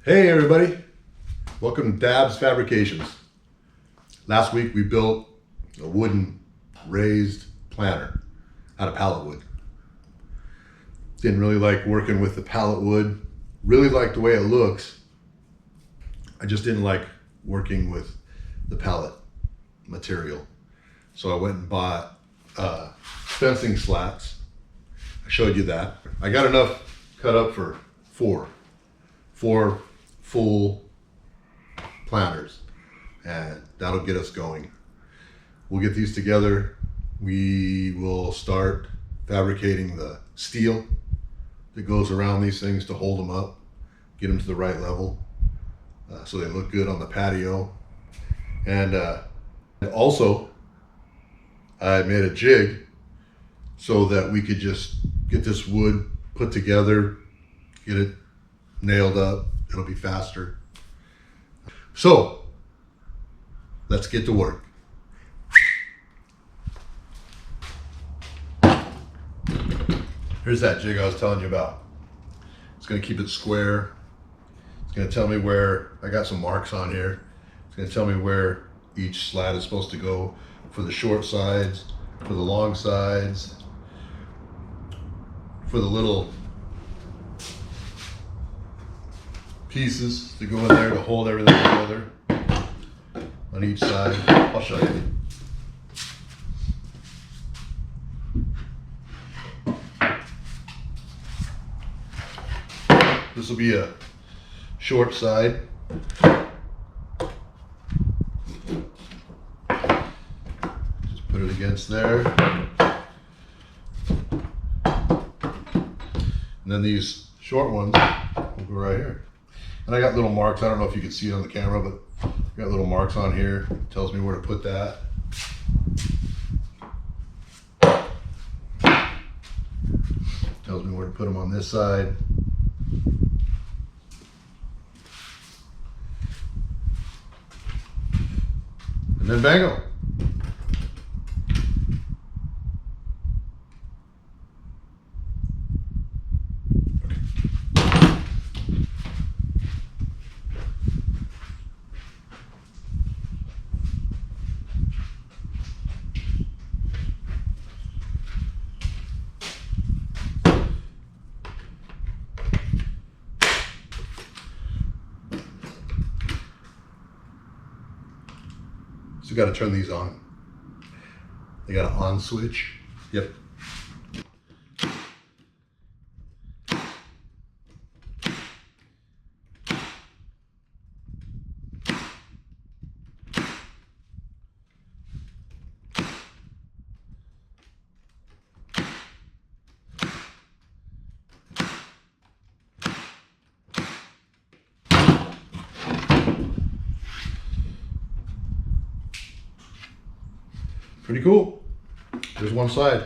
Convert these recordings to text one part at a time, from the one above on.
Hey everybody, welcome to Dab's Fabrications. Last week we built a wooden raised planter out of pallet wood. Didn't really like working with the pallet wood, really liked the way it looks. I just didn't like working with the pallet material. So I went and bought fencing slats. I showed you that. I got enough cut up for four full planters, and that'll get us going. We'll get these together. We will start fabricating the steel that goes around these things to hold them up, get them to the right level so they look good on the patio. And also I made a jig so that we could just get this wood put together, get it nailed up. It'll be faster. So let's get to work. Here's that jig I was telling you about. It's going to keep it square. It's going to tell me where, I got some marks on here. It's going to tell me where each slat is supposed to go for the short sides, for the long sides, for the little pieces to go in there to hold everything together on each side. I'll show you. This will be a short side. Just put it against there. And then these short ones will go right here. And I got little marks. I don't know if you can see it on the camera, but I got little marks on here. It tells me where to put that. Tells me where to put them on this side. And then bango. So got to turn these on. They got an on switch. Yep. Pretty cool. There's one side.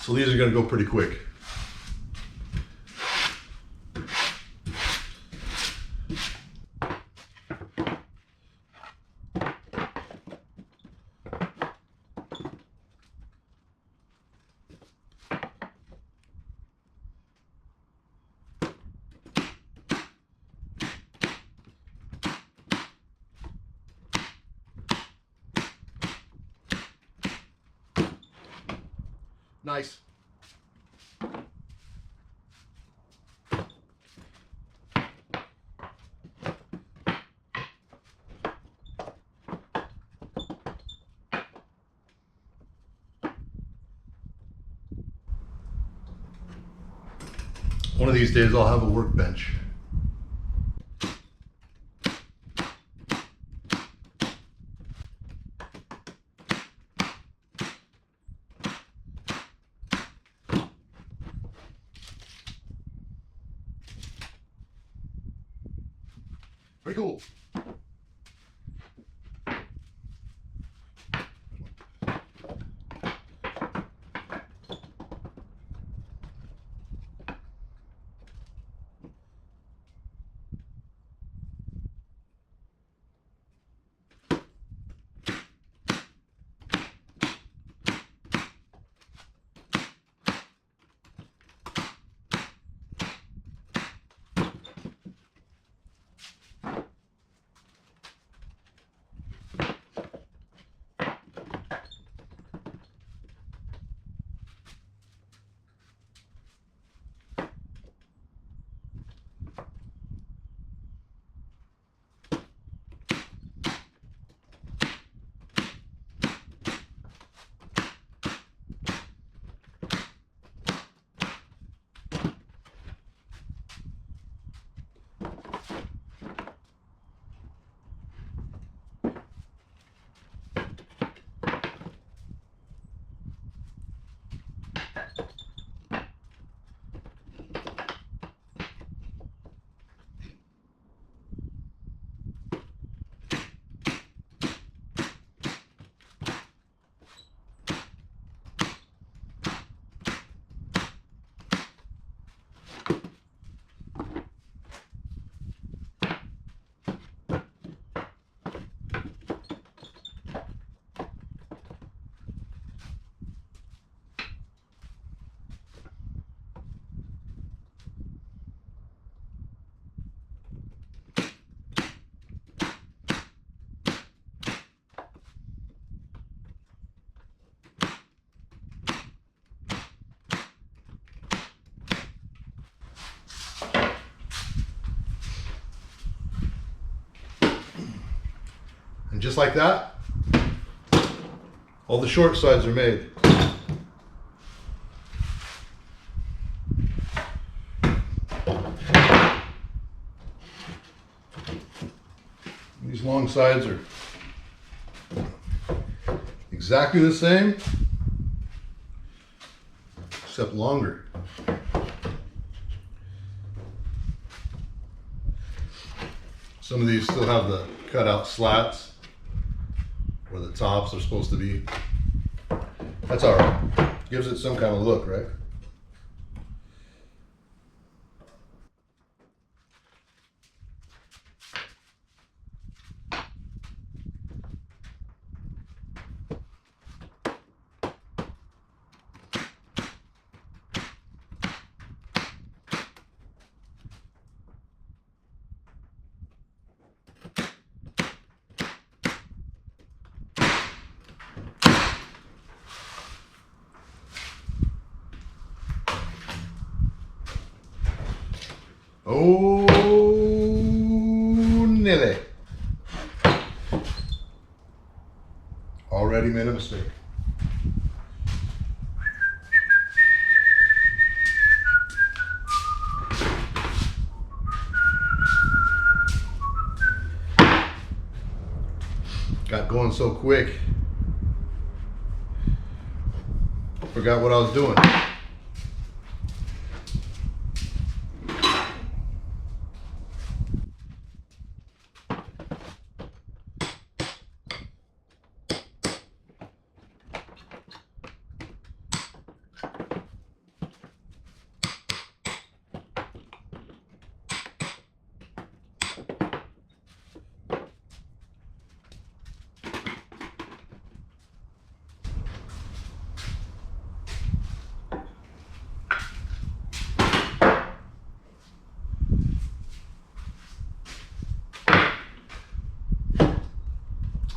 So these are going to go pretty quick. Nice. One of these days I'll have a workbench. Pretty cool. just like that, all the short sides are made. These long sides are exactly the same, except longer. Some of these still have the cutout slats where the tops are supposed to be. That's all right. Gives it some kind of look, right? Oh, Nelly. Already made a mistake. Got going so quick. Forgot what I was doing.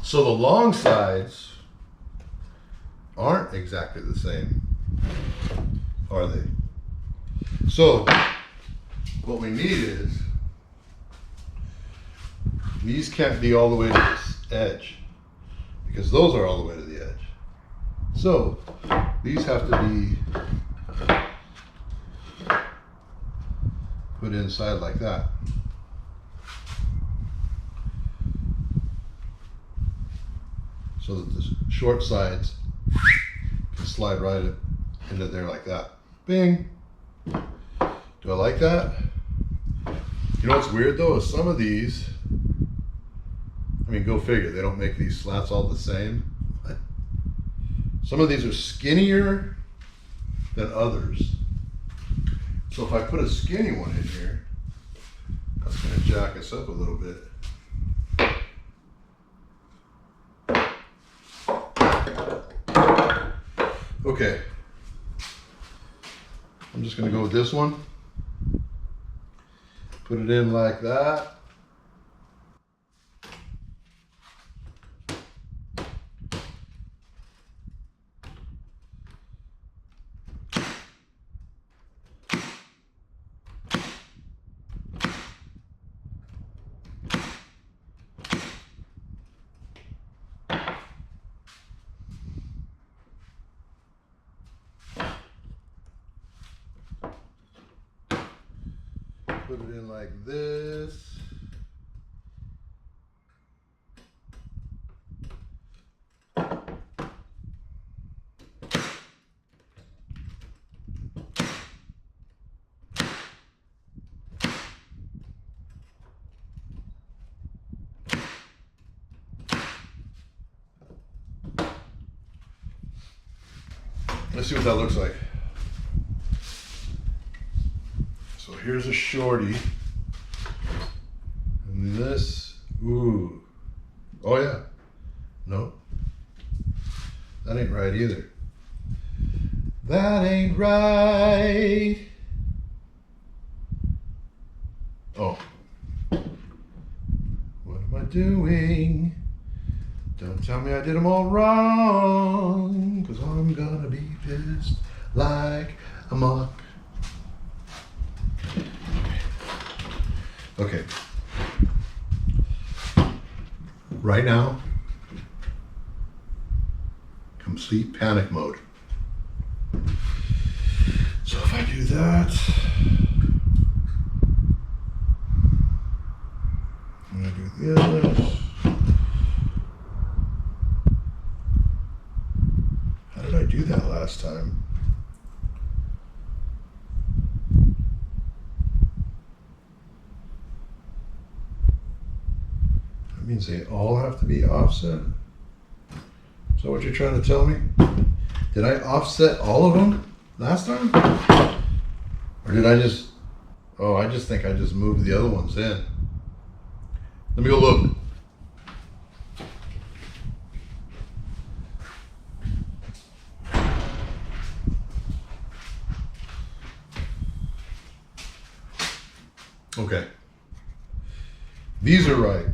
So the long sides aren't exactly the same, are they? So what we need is, these can't be all the way to this edge because those are all the way to the edge. So these have to be put inside like that. So that the short sides can slide right into there like that. Bing. Do I like that? You know what's weird though is some of these, I mean, go figure, they don't make these slats all the same. Some of these are skinnier than others. So if I put a skinny one in here, that's gonna jack us up a little bit. Okay, I'm just going to go with this one, put it in like that. Put it in like this. Let's see what that looks like. So here's a shorty. And this, ooh. Oh yeah. No. That ain't right either. That ain't right. Oh. What am I doing? Don't tell me I did them all wrong, 'cause I'm gonna be pissed like a muck. Okay. Right now, complete panic mode. So if I do that, I'm gonna do this. How did I do that last time? That means they all have to be offset. Is that what you're trying to tell me? Did I offset all of them last time? Or did I just, oh, I just think I just moved the other ones in. Let me go look. Okay. These are right.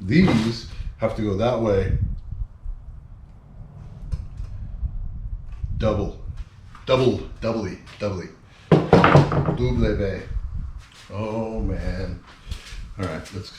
These have to go that way. Doubly. Double bay. Oh man. All right, let's.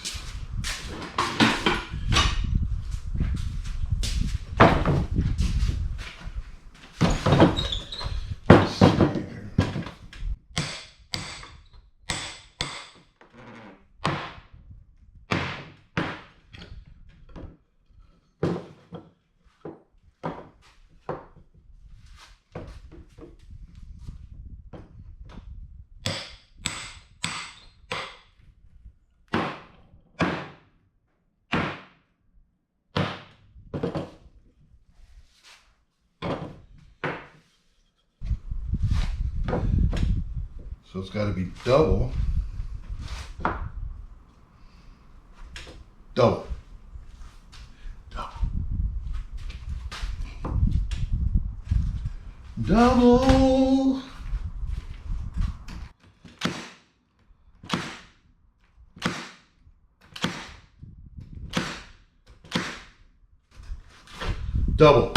So it's got to be double. Double. Double. Double.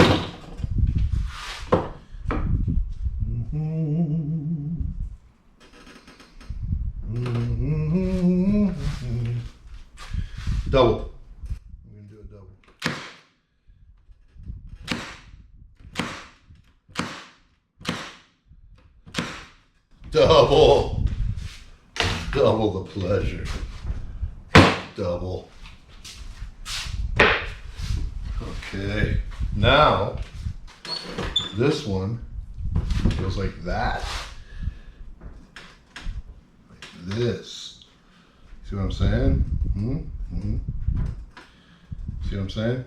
Double. I'm going to do a double. Double. Double the pleasure. Double. Okay. Now, this one goes like that. Like this. See what I'm saying? Mm-hmm. See what I'm saying?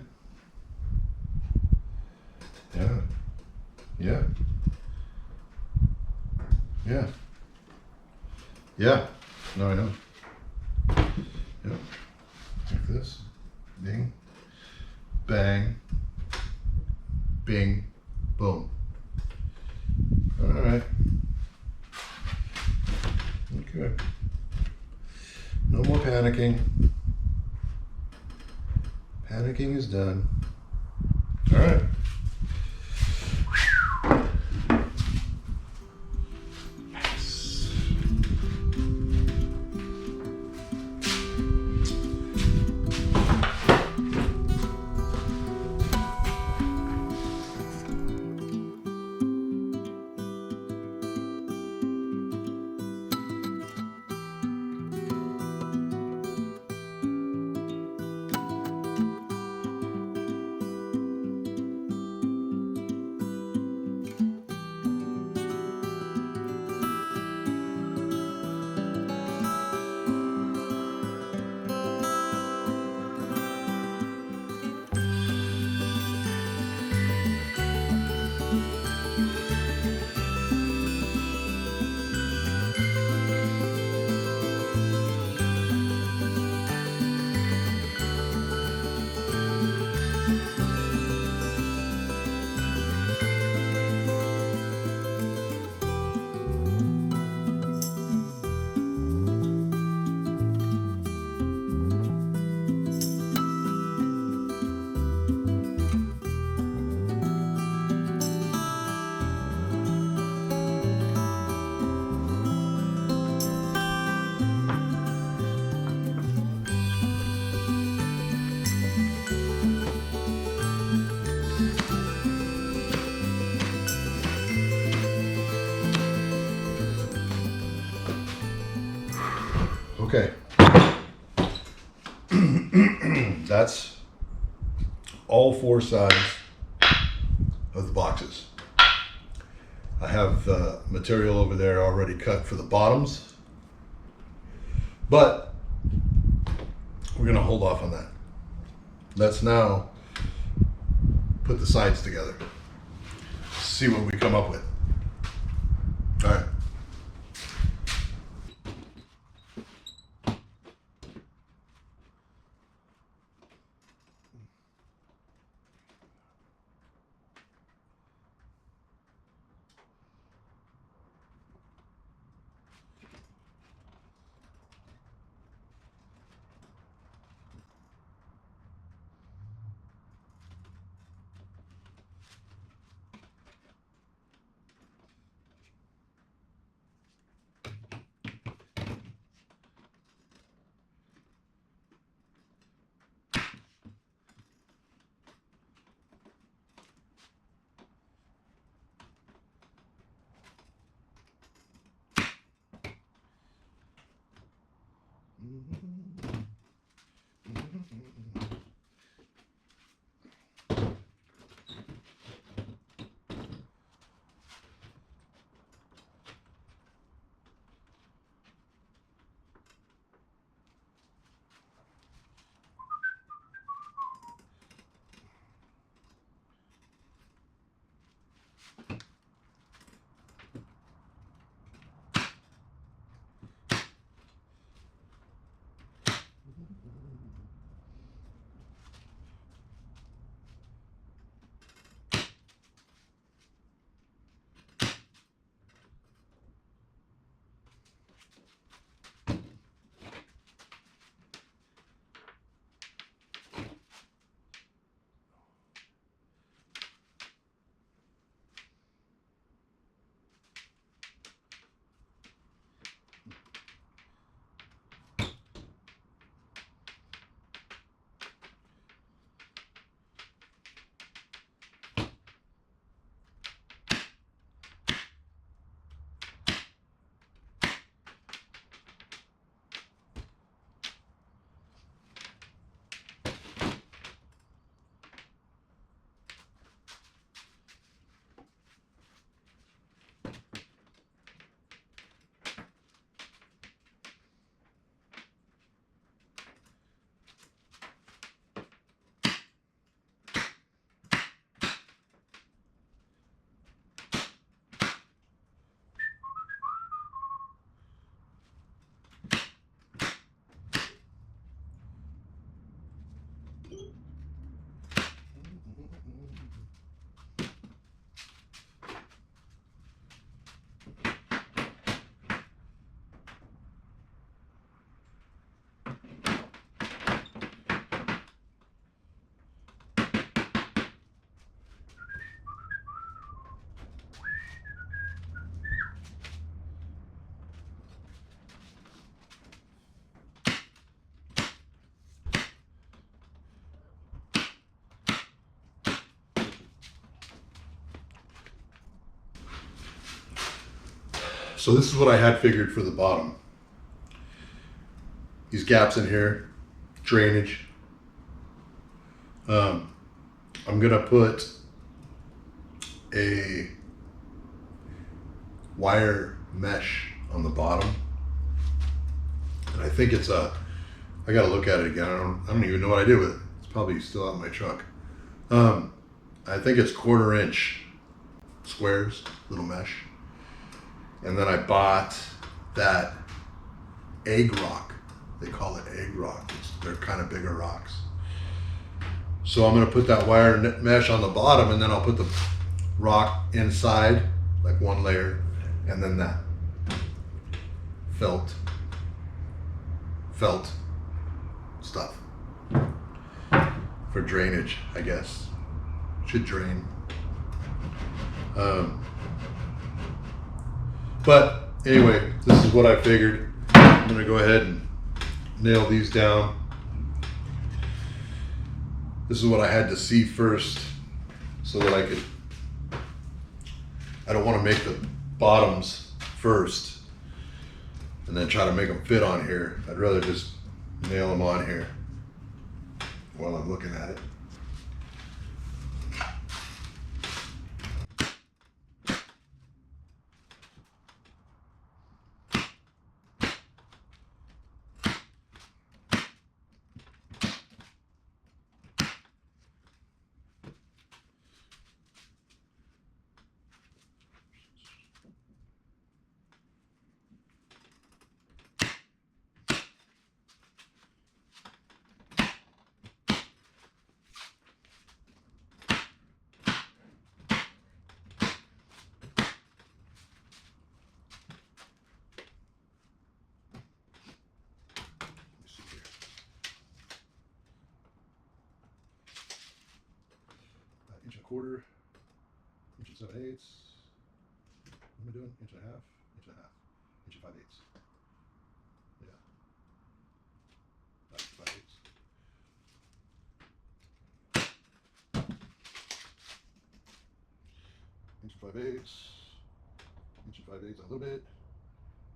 Yeah. Yeah. Yeah. Yeah. No, I know. Yeah. Like this. Ding. Bang. Bing. Boom. All right. Okay. No more panicking. Panicking is done. All right. Okay. That's all 4 sides of the boxes. I have the material over there already cut for the bottoms, but we're going to hold off on that. Let's now put the sides together, see what we come up with. All right. So this is what I had figured for the bottom. These gaps in here, drainage. I'm gonna put a wire mesh on the bottom. And I think it's I gotta look at it again. I don't even know what I did with it. It's probably still out in my truck. I think it's 1/4 inch squares, little mesh. And then I bought that egg rock. They call it egg rock. They're kind of bigger rocks. So I'm gonna put that wire mesh on the bottom, and then I'll put the rock inside, like one layer, and then that felt stuff for drainage, I guess. Should drain. But anyway, this is what I figured. I'm gonna go ahead and nail these down. This is what I had to see first so that I don't want to make the bottoms first and then try to make them fit on here. I'd rather just nail them on here while I'm looking at it. Inch and a quarter, inch and 7/8. What am I doing? Inch and a half, inch and a half, inch and 5/8. Yeah, that's 5/8. Inch and 5/8. Inch and 5/8 a little bit.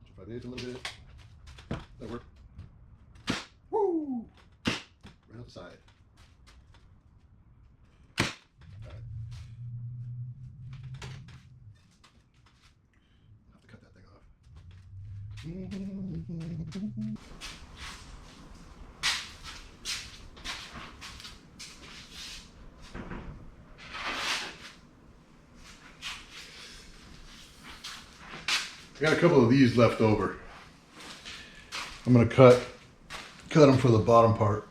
Inch and 5/8 a little bit. That worked. Woo! Right out the side. I got a couple of these left over. I'm gonna cut them for the bottom part.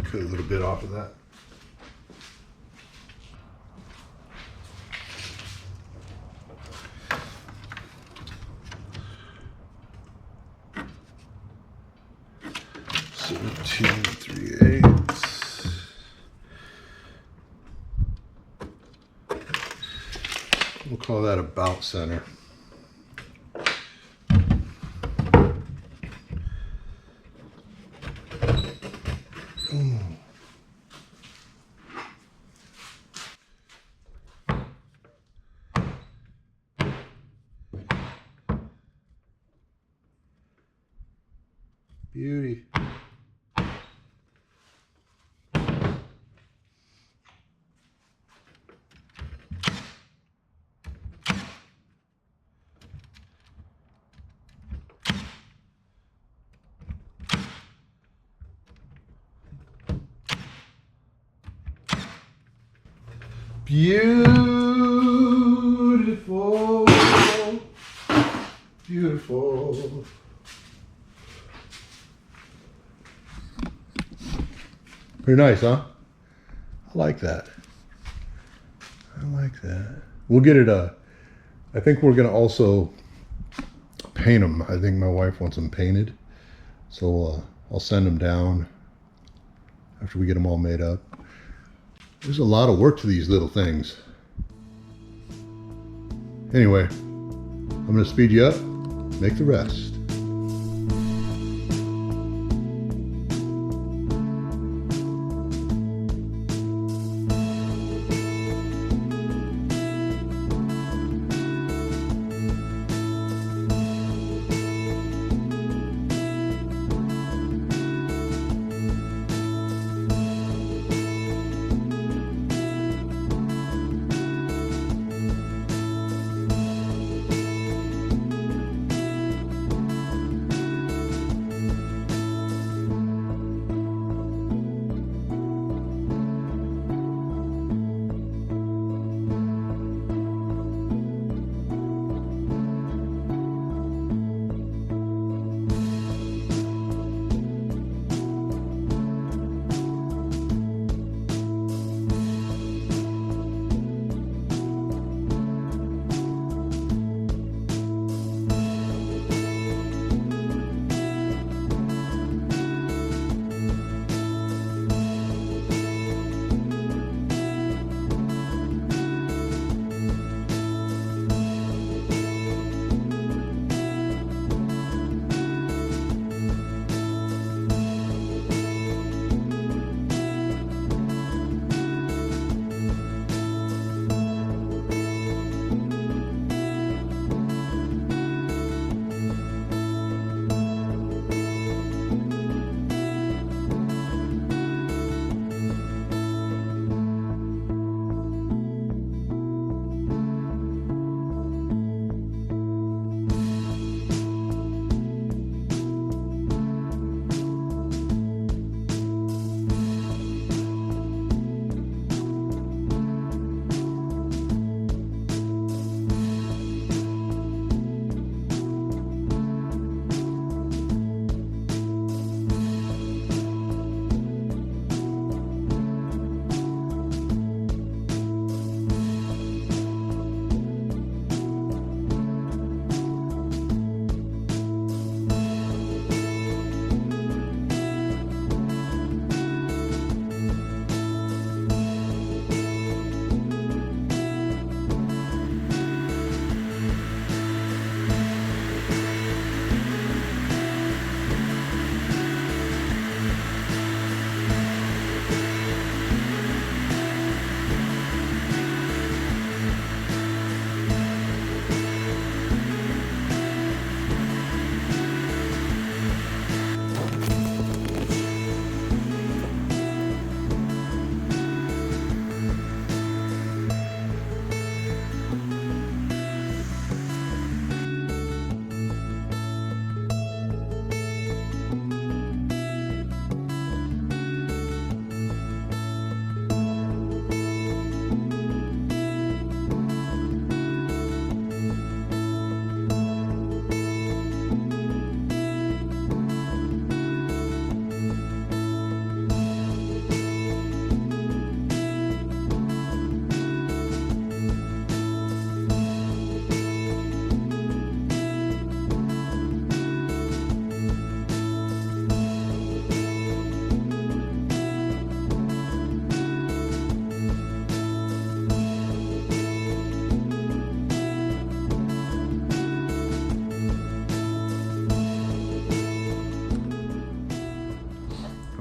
Cut a little bit off of that. So 2 3/8. We'll call that about center. Beauty. Beautiful. Beautiful. Pretty nice, huh? I like that. I like that. We'll get it, I think we're gonna also paint them. I think my wife wants them painted. So I'll send them down after we get them all made up. There's a lot of work to these little things. Anyway, I'm gonna speed you up, make the rest.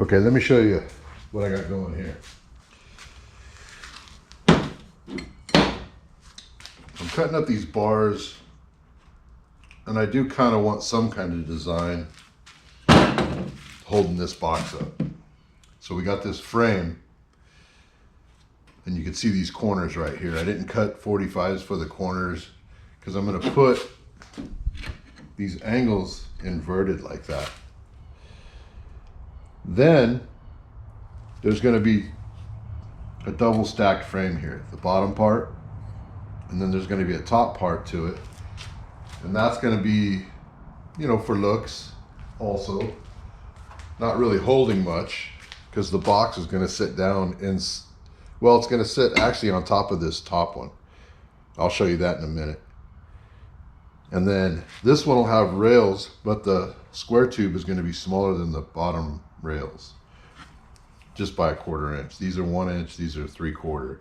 Okay, let me show you what I got going here. I'm cutting up these bars, and I do kind of want some kind of design holding this box up. So we got this frame, and you can see these corners right here. I didn't cut 45s for the corners because I'm going to put these angles inverted like that. Then there's going to be a double stacked frame here, the bottom part, and then there's going to be a top part to it, and that's going to be, you know, for looks also, not really holding much because the box is going to sit down and, well, it's going to sit actually on top of this top one. I'll show you that in a minute. And then this one will have rails, but the square tube is going to be smaller than the bottom rails, just by 1/4 inch. These are 1 inch, these are 3/4.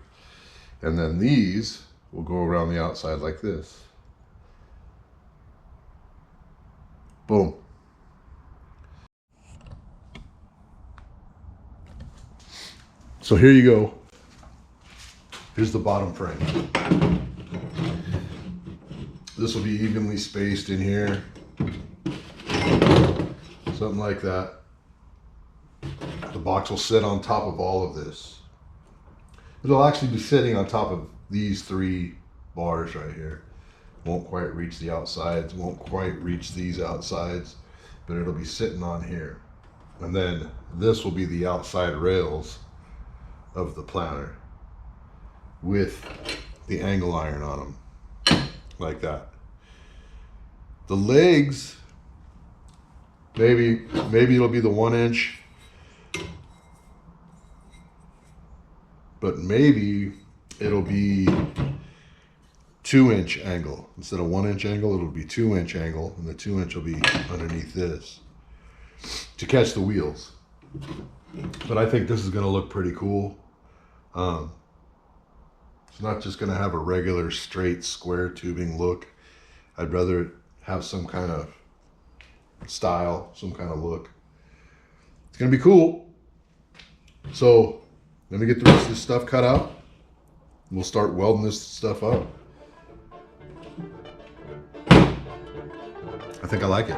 And then these will go around the outside like this. Boom. So here you go. Here's the bottom frame. This will be evenly spaced in here. Something like that. The box will sit on top of all of this. It'll actually be sitting on top of these 3 bars right here. Won't quite reach the outsides, won't quite reach these outsides, but it'll be sitting on here. And then this will be the outside rails of the planter with the angle iron on them, like that. The legs, maybe it'll be the 1 inch, but maybe it'll be 2 inch angle. Instead of 1 inch angle, it'll be 2 inch angle, and the 2 inch will be underneath this to catch the wheels. But I think this is going to look pretty cool. It's not just going to have a regular straight square tubing look. I'd rather have some kind of style, some kind of look. It's going to be cool. So let me get the rest of this stuff cut out. We'll start welding this stuff up. I think I like it.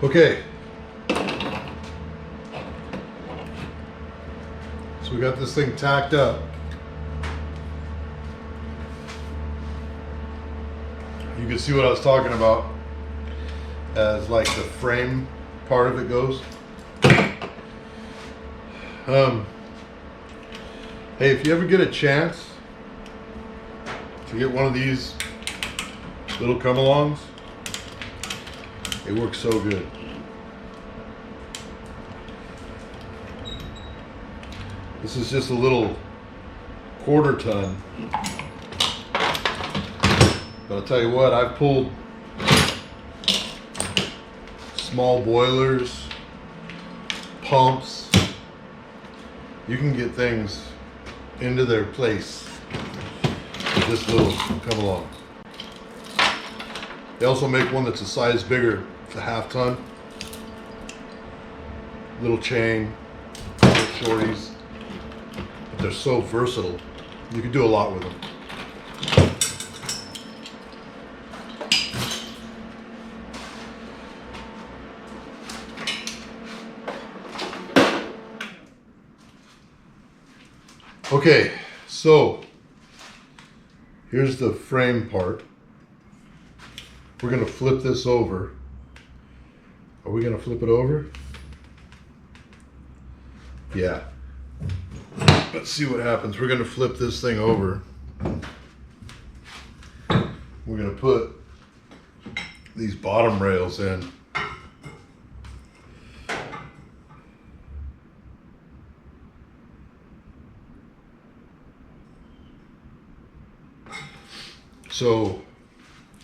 Okay, so we got this thing tacked up. you can see what I was talking about as like the frame part of it goes. Hey, if you ever get a chance to get one of these little come-alongs, it works so good. This is just a little quarter ton. But I'll tell you what, I've pulled small boilers, pumps. You can get things into their place with this little come along. They also make one that's a size bigger. It's a half ton. Little chain, little shorties. But they're so versatile. You can do a lot with them. Okay, so here's the frame part. We're gonna flip this over. Are we gonna flip it over? Yeah. Let's see what happens. We're gonna flip this thing over. We're gonna put these bottom rails in. So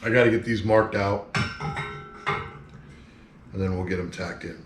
I got to get these marked out and then we'll get them tacked in.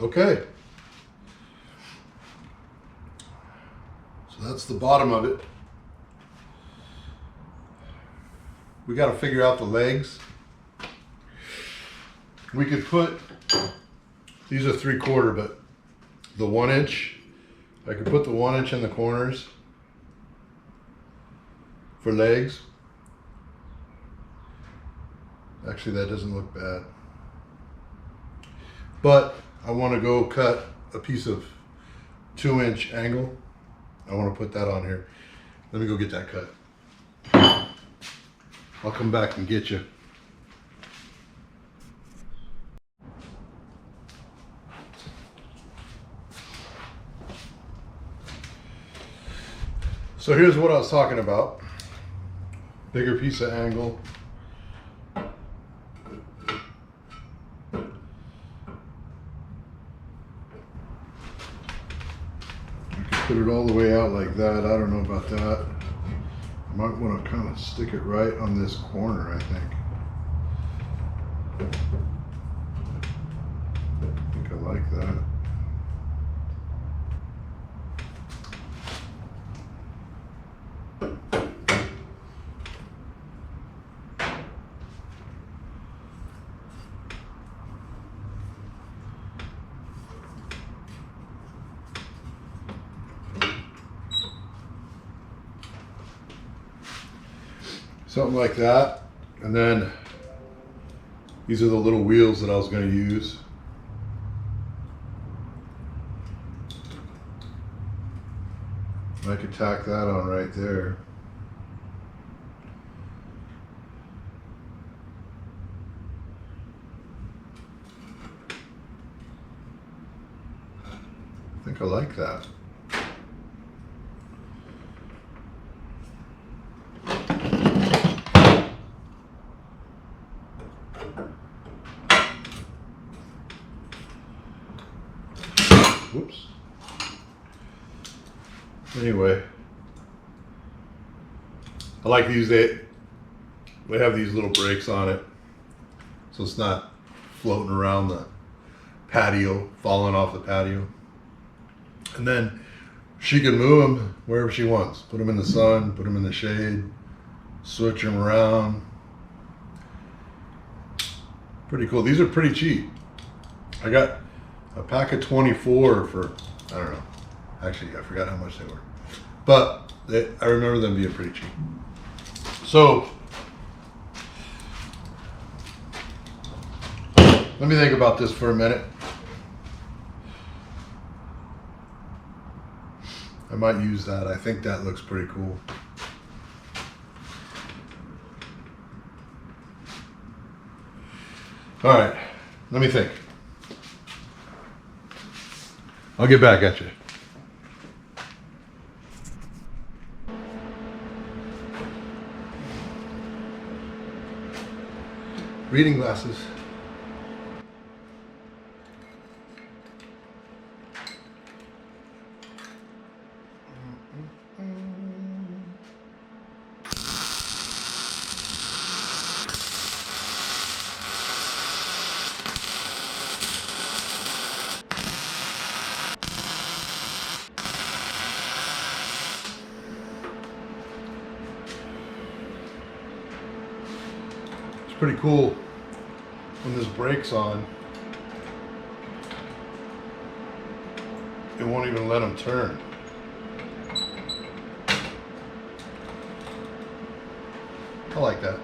Okay. So that's the bottom of it. We got to figure out the legs. We could put, these are 3/4, but the 1 inch, I could put the 1 inch in the corners for legs. Actually, that doesn't look bad. But I want to go cut a piece of 2-inch angle. I want to put that on here. Let me go get that cut. I'll come back and get you. So here's what I was talking about. Bigger piece of angle. Put it all the way out like that. I don't know about that. I might want to kind of stick it right on this corner, I think. I think I like that. Something like that. And then these are the little wheels that I was going to use. I could tack that on right there. I think I like that. Whoops. Anyway, I like these. They have these little brakes on it, so it's not floating around the patio, falling off the patio. And then she can move them wherever she wants. Put them in the sun, put them in the shade, switch them around. Pretty cool. These are pretty cheap. I got a pack of 24 for, I don't know. Actually, I forgot how much they were. But I remember them being pretty cheap. So, let me think about this for a minute. I might use that. I think that looks pretty cool. All right, let me think. I'll get back at you. Reading glasses. Pretty cool when this brake's on. It won't even let them turn. I like that.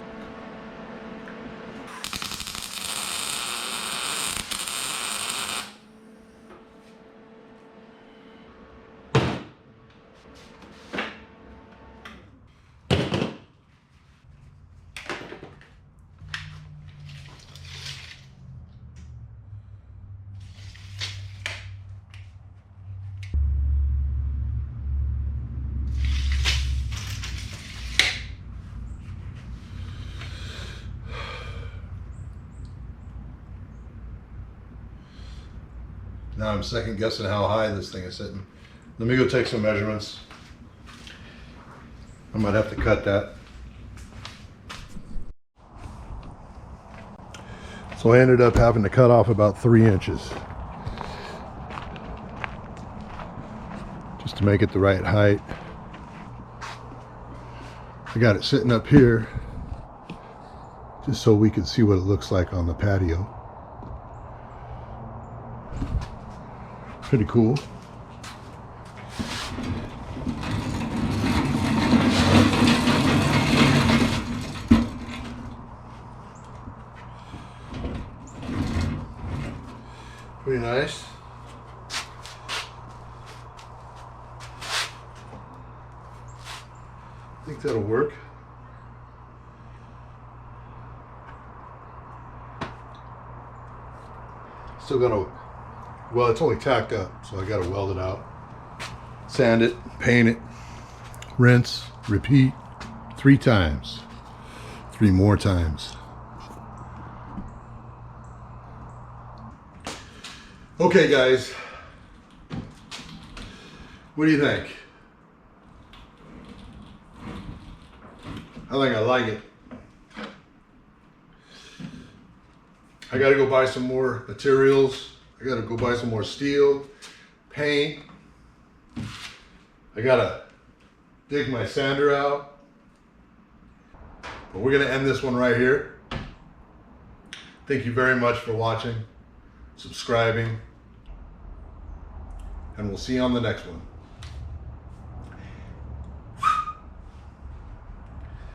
Now I'm second guessing how high this thing is sitting. Let me go take some measurements. I might have to cut that. So I ended up having to cut off about 3 inches. just to make it the right height. I got it sitting up here just so we can see what it looks like on the patio. Pretty cool. Pretty nice. I think that'll work. Still gotta, well, it's only tacked up, so I gotta weld it out. Sand it, paint it, rinse, repeat 3 times. 3 more times. Okay, guys. What do you think? I think I like it. I gotta go buy some more materials. I gotta go buy some more steel, paint. I gotta dig my sander out. But we're gonna end this one right here. Thank you very much for watching, subscribing, and we'll see you on the next one.